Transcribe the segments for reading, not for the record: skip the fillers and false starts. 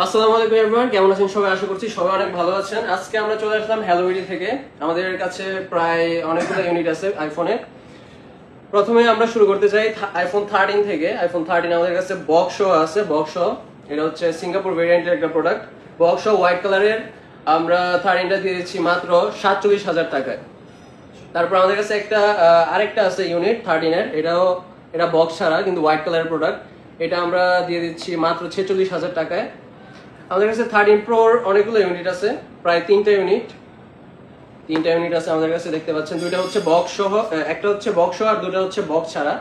আসসালামু আলাইকুম এভরিওয়ান, কেমন আছেন সবাই? আশা করছি সবাই অনেক ভালো আছেন। আজকে আমরা চলে আসলাম হ্যালো বিডি থেকে। আমাদের কাছে প্রায় অনেকগুলো ইউনিট আছে আইফোনের। প্রথমে আমরা শুরু করতে চাই আইফোন 13 থেকে। আইফোন 13 আমাদের কাছে বক্স সহ আছে। বক্স সহ, এটা হচ্ছে সিঙ্গাপুর ভেরিয়েন্টের একটা প্রোডাক্ট। বক্স সহ হোয়াইট কালারের আমরা 13টা দিয়ে দিচ্ছি মাত্র 47,000 টাকায়। তারপর আমাদের কাছে আরেকটা আছে ইউনিট 13 এর, এটা বক্স ছাড়া কিন্তু হোয়াইট কালারের প্রোডাক্ট। এটা আমরা দিয়ে দিচ্ছি মাত্র 46,000 টাকায়। আমাদের কাছে 13 প্রোর অনেকগুলো ইউনিট আছে, প্রায় তিনটা ইউনিট আছে আমাদের কাছে, দেখতে পাচ্ছেন। দুইটা হচ্ছে বক্স সহ, একটা হচ্ছে বক্স সহ আর দুটো হচ্ছে বক্স ছাড়া।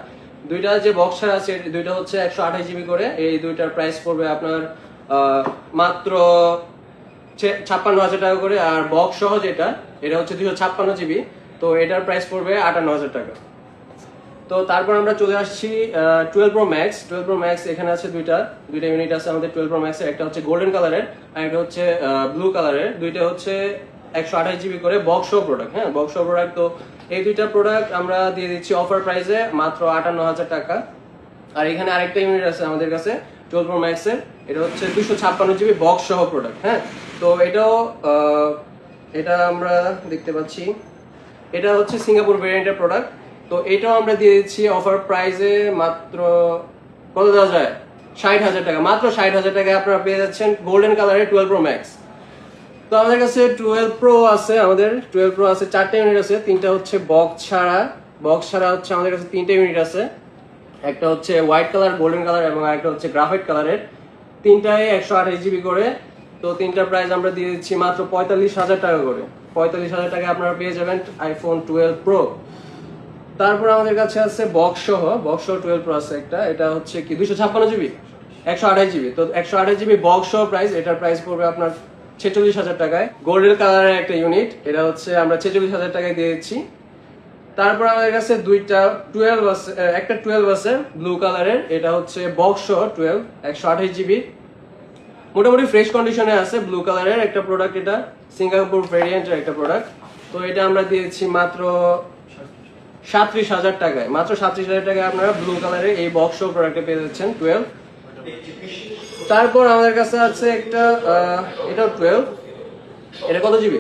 দুইটা যে বক্স ছাড়া আছে দুইটা হচ্ছে 128 জিবি করে। এই দুইটার প্রাইস পড়বে আপনার মাত্র 56,000 টাকা করে। আর বক্স সহ এটা হচ্ছে 256 জিবি, তো এটার প্রাইস পড়বে 58,000 টাকা। তো তারপর আমরা চলে আসছি 12 প্রো ম্যাক্স। 12 প্রো ম্যাক্স এখানে আছে দুইটা ইউনিট আছে আমাদের 12 প্রো ম্যাক্সের। একটা হচ্ছে গোল্ডেন কালারের আর একটা হচ্ছে ব্লু কালারের। দুইটা হচ্ছে 128 জিবি করে বক্স শো প্রোডাক্ট। হ্যাঁ, বক্স শো প্রোডাক্ট। তো এই দুইটা প্রোডাক্ট আমরা দিয়ে দিচ্ছি অফার প্রাইসে মাত্র 58,000 টাকা। আর এখানে আরেকটা ইউনিট আছে আমাদের কাছে 12 প্রো ম্যাক্সের, এটা হচ্ছে 256 জিবি বক্স সহ প্রোডাক্ট। হ্যাঁ, তো এটা আমরা দেখতে পাচ্ছি, এটা হচ্ছে সিঙ্গাপুর ভেরিয়েন্টের প্রোডাক্ট। তো এটাও আমরা দিয়ে দিচ্ছি অফার প্রাইসে মাত্র, কত দেওয়া যায়, 60,000 টাকা। মাত্র 60,000 টাকায় আপনারা পেয়ে যাচ্ছেন গোল্ডেন কালারের 12 প্রো ম্যাক্স। তো আমাদের কাছে 12 প্রো আছে, 4টা ইউনিট আছে। তিনটা হচ্ছে বক্স ছাড়া হচ্ছে আমাদের কাছে 3টা ইউনিট আছে। একটা হচ্ছে হোয়াইট কালার, গোল্ডেন কালার এবং একটা হচ্ছে গ্রাফাইট কালারের। তিনটায় 128 জিবি করে। তো তিনটার প্রাইস আমরা দিয়ে দিচ্ছি মাত্র 45,000 টাকা করে। 45,000 টাকা আপনারা পেয়ে যাবেন আইফোন 12 প্রো। তারপর আমাদের কাছে আছে বক্স সহ 12 প্রো আছে একটা। এটা হচ্ছে কি 256 জিবি 128 জিবি। তো 128 জিবি বক্স সহ প্রাইস, এটার প্রাইস পড়বে আপনার 46,000 টাকায়। গোল্ডেন কালারের একটা ইউনিট, এটা হচ্ছে আমরা 46,000 টাকায় দিয়ে দিচ্ছি। তারপর আমাদের কাছে একটা 12 আছে ব্লু কালারের। এটা হচ্ছে বক্স সহ 12 128 জিবি, মোটামুটি ফ্রেশ কন্ডিশনে আছে। ব্লু কালারের একটা প্রোডাক্ট, এটা সিঙ্গাপুর ভেরিয়েন্টের একটা প্রোডাক্ট। তো এটা আমরা দিয়েছি মাত্র 37,000 টাকায়। মাত্র 37,000 টাকায় আপনারা ব্লু কালারের এই বক্স সহ প্রোডাক্টে পেয়ে যাচ্ছেন 12। তারপর আমাদের কাছে আছে এটাও 12, এটা কত জিবি,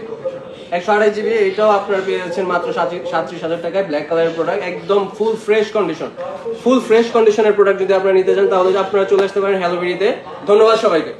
128 জিবি। এটাও আপনারা পেয়ে যাচ্ছেন মাত্র 37,000 টাকায়। ব্ল্যাক কালারের প্রোডাক্ট, একদম ফুল ফ্রেশ কন্ডিশনের প্রোডাক্ট। যদি আপনারা নিতে চান তাহলে আপনারা চলে আসতে পারেন হ্যালো বিডিতে। ধন্যবাদ সবাইকে।